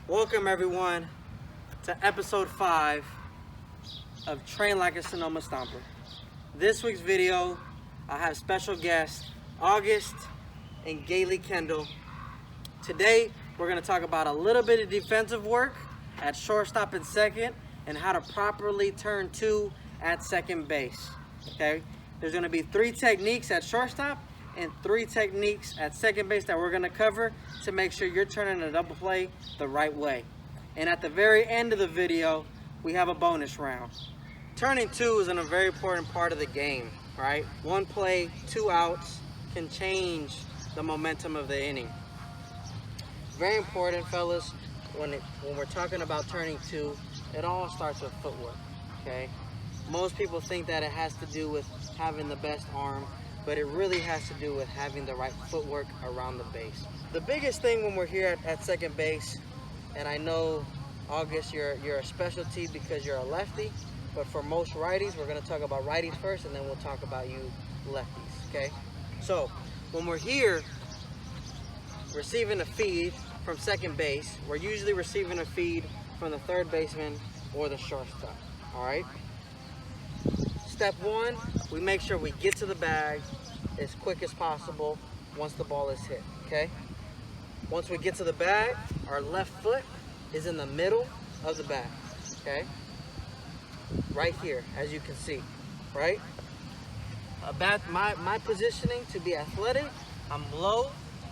Welcome everyone to episode 5 of Train Like a Sonoma Stomper. This week's video, I have special guests August and Gailey Kendall. Today, we're going to talk about a little bit of defensive work at shortstop and second and how to properly turn two at second base. Okay, there's going to be 3 techniques at shortstop and 3 techniques at second base that we're going to cover to make sure you're turning a double play the right way. And at the very end of the video, we have a bonus round. Turning two is a very important part of the game, right? 1 play, 2 outs can change the momentum of the inning. Very important, fellas, when we're talking about turning two, it all starts with footwork, okay? Most people think that it has to do with having the best arm, but it really has to do with having the right footwork around the base. The biggest thing when we're here at second base, and I know, August, you're a specialty because you're a lefty, but for most righties, we're gonna talk about righties first, and then we'll talk about you lefties, okay? So, when we're here, receiving a feed from second base, we're usually receiving a feed from the third baseman or the shortstop, all right? Step 1, we make sure we get to the bag as quick as possible once the ball is hit, okay? Once we get to the bag, our left foot is in the middle of the bag, okay? Right here, as you can see, right? My positioning to be athletic, I'm low,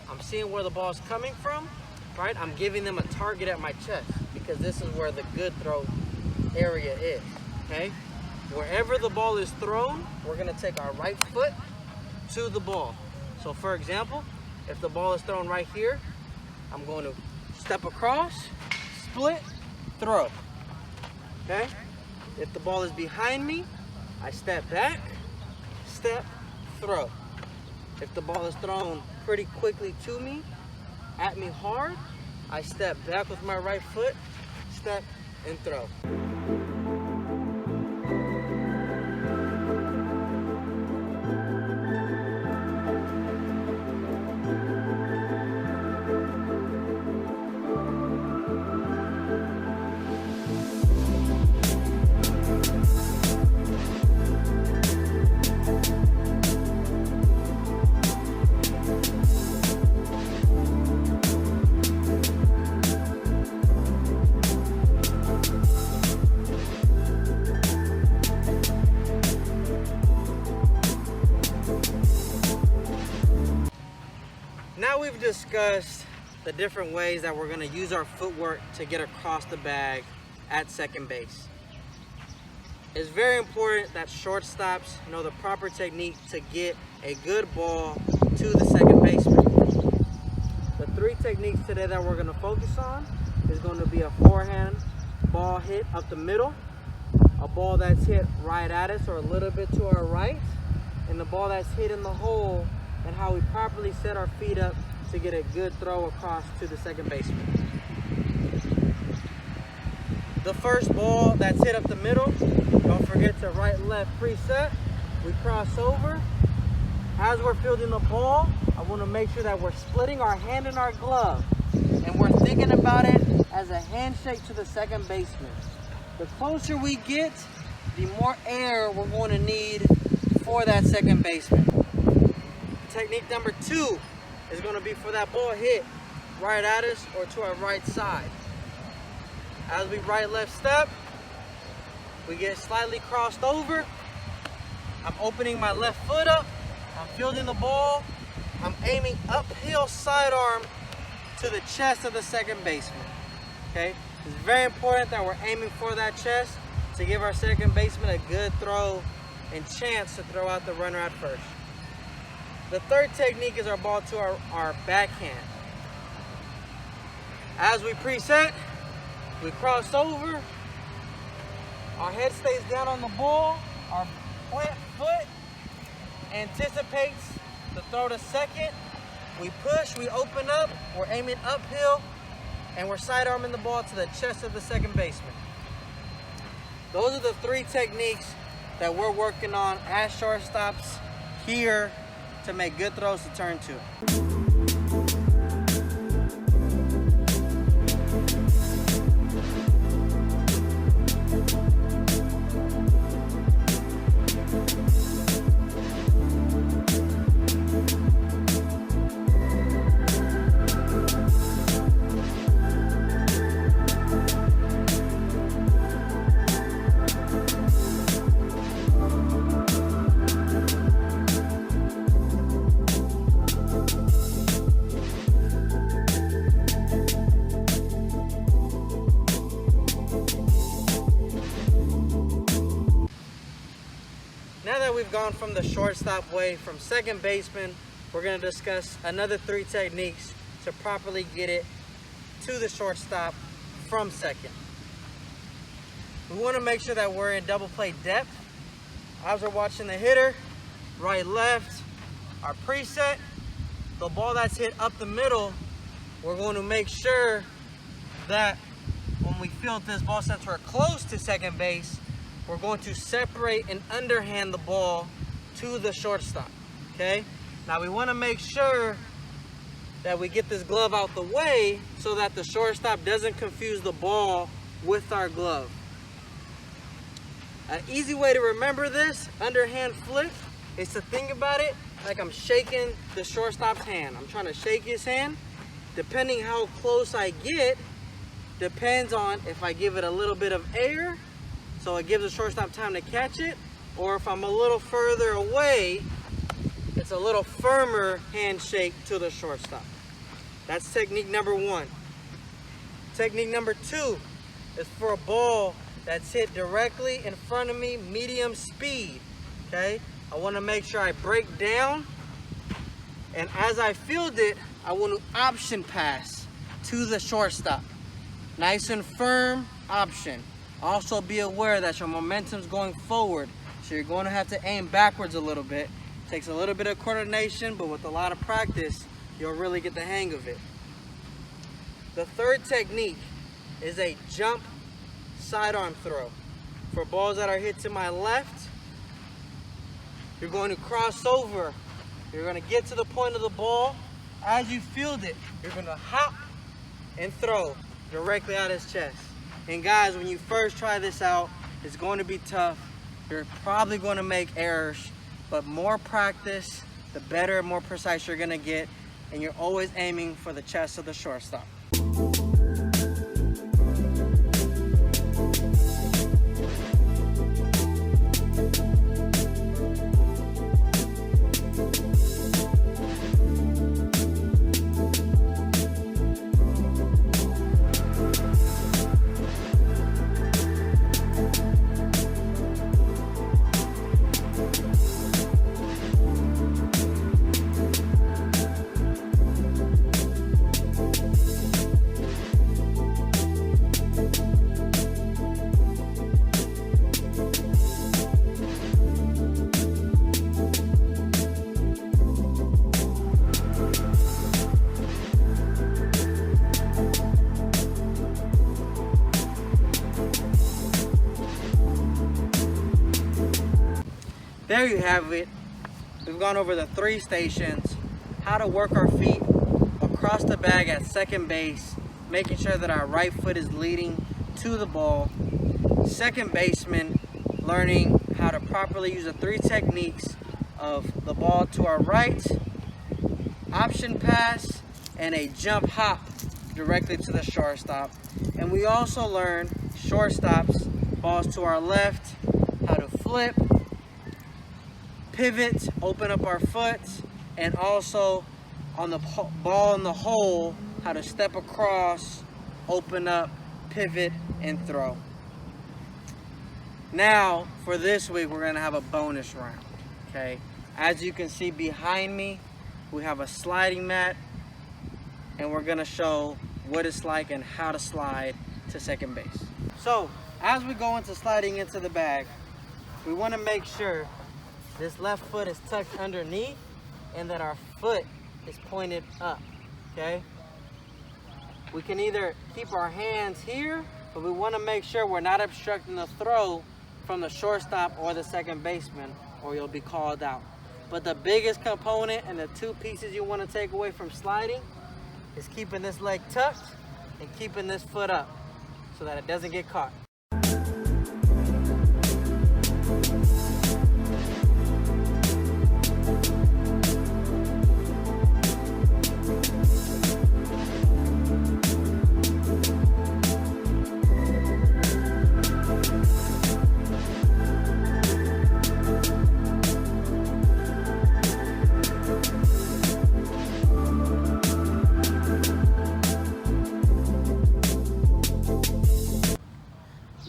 I'm seeing where the ball is coming from, right? I'm giving them a target at my chest because this is where the good throw area is, okay? Wherever the ball is thrown, we're gonna take our right foot to the ball. So for example, if the ball is thrown right here, I'm going to step across, split, throw, okay? If the ball is behind me, I step back, step, throw. If the ball is thrown pretty quickly to me, at me hard, I step back with my right foot, step, and throw. Now we've discussed the different ways that we're going to use our footwork to get across the bag at second base. It's very important that shortstops know the proper technique to get a good ball to the second baseman. The 3 techniques today that we're going to focus on is going to be a forehand ball hit up the middle, a ball that's hit right at us or a little bit to our right, and the ball that's hit in the hole, and how we properly set our feet up to get a good throw across to the second baseman. The first ball that's hit up the middle, don't forget to right-left preset. We cross over. As we're fielding the ball, I want to make sure that we're splitting our hand in our glove, and we're thinking about it as a handshake to the second baseman. The closer we get, the more air we're going to need for that second baseman. Technique number 2 is going to be for that ball hit right at us or to our right side. As we right-left step, we get slightly crossed over. I'm opening my left foot up. I'm fielding the ball. I'm aiming uphill sidearm to the chest of the second baseman. Okay? It's very important that we're aiming for that chest to give our second baseman a good throw and chance to throw out the runner at first. The third technique is our ball to our backhand. As we preset, we cross over, our head stays down on the ball, our plant foot anticipates the throw to second, we push, we open up, we're aiming uphill, and we're sidearming the ball to the chest of the second baseman. Those are the 3 techniques that we're working on as shortstops here to make good throws to turn two. gone from the shortstop way, from second baseman, we're going to discuss another 3 techniques to properly get it to the shortstop from second. We want to make sure that we're in double play depth. As we're watching the hitter, right, left, our preset, the ball that's hit up the middle, we're going to make sure that when we field this ball, since we're close to second base, we're going to separate and underhand the ball to the shortstop, okay? Now we want to make sure that we get this glove out the way so that the shortstop doesn't confuse the ball with our glove. An easy way to remember this underhand flip is to think about it like I'm shaking the shortstop's hand. I'm trying to shake his hand. Depending how close I get, depends on if I give it a little bit of air, so it gives the shortstop time to catch it, or if I'm a little further away, it's a little firmer handshake to the shortstop. That's technique number 1. Technique number 2 is for a ball that's hit directly in front of me, medium speed, okay? I want to make sure I break down, and as I field it, I want to option pass to the shortstop. Nice and firm option. Also be aware that your momentum's going forward, so you're going to have to aim backwards a little bit. Takes a little bit of coordination, but with a lot of practice, you'll really get the hang of it. The third technique is a jump sidearm throw. For balls that are hit to my left, you're going to cross over. You're going to get to the point of the ball. As you field it, you're going to hop and throw directly out his chest. And guys, when you first try this out, it's going to be tough. You're probably going to make errors, but more practice, the better and more precise you're going to get, and you're always aiming for the chest of the shortstop. There you have it. We've gone over the 3 stations, how to work our feet across the bag at second base, making sure that our right foot is leading to the ball. Second baseman, learning how to properly use the 3 techniques of the ball to our right, option pass, and a jump hop directly to the shortstop. And we also learned shortstops, balls to our left, how to flip, pivot, open up our foot, and also on the ball in the hole, how to step across, open up, pivot, and throw. Now, for this week, we're gonna have a bonus round, okay? As you can see behind me, we have a sliding mat, and we're gonna show what it's like and how to slide to second base. So, as we go into sliding into the bag, we wanna make sure this left foot is tucked underneath and that our foot is pointed up, okay? We can either keep our hands here, but we want to make sure we're not obstructing the throw from the shortstop or the second baseman, or you'll be called out. But the biggest component and the 2 pieces you want to take away from sliding is keeping this leg tucked and keeping this foot up so that it doesn't get caught.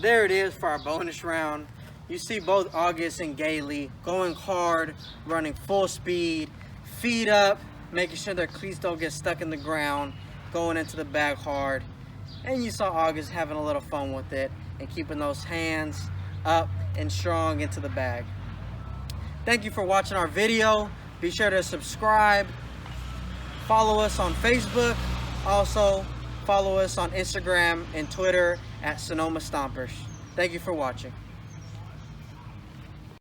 There it is for our bonus round. You see both August and Gailey going hard, running full speed, feet up, making sure their cleats don't get stuck in the ground, going into the bag hard. And you saw August having a little fun with it and keeping those hands up and strong into the bag. Thank you for watching our video. Be sure to subscribe, follow us on Facebook, also follow us on Instagram and Twitter at Sonoma Stompers. Thank you for watching.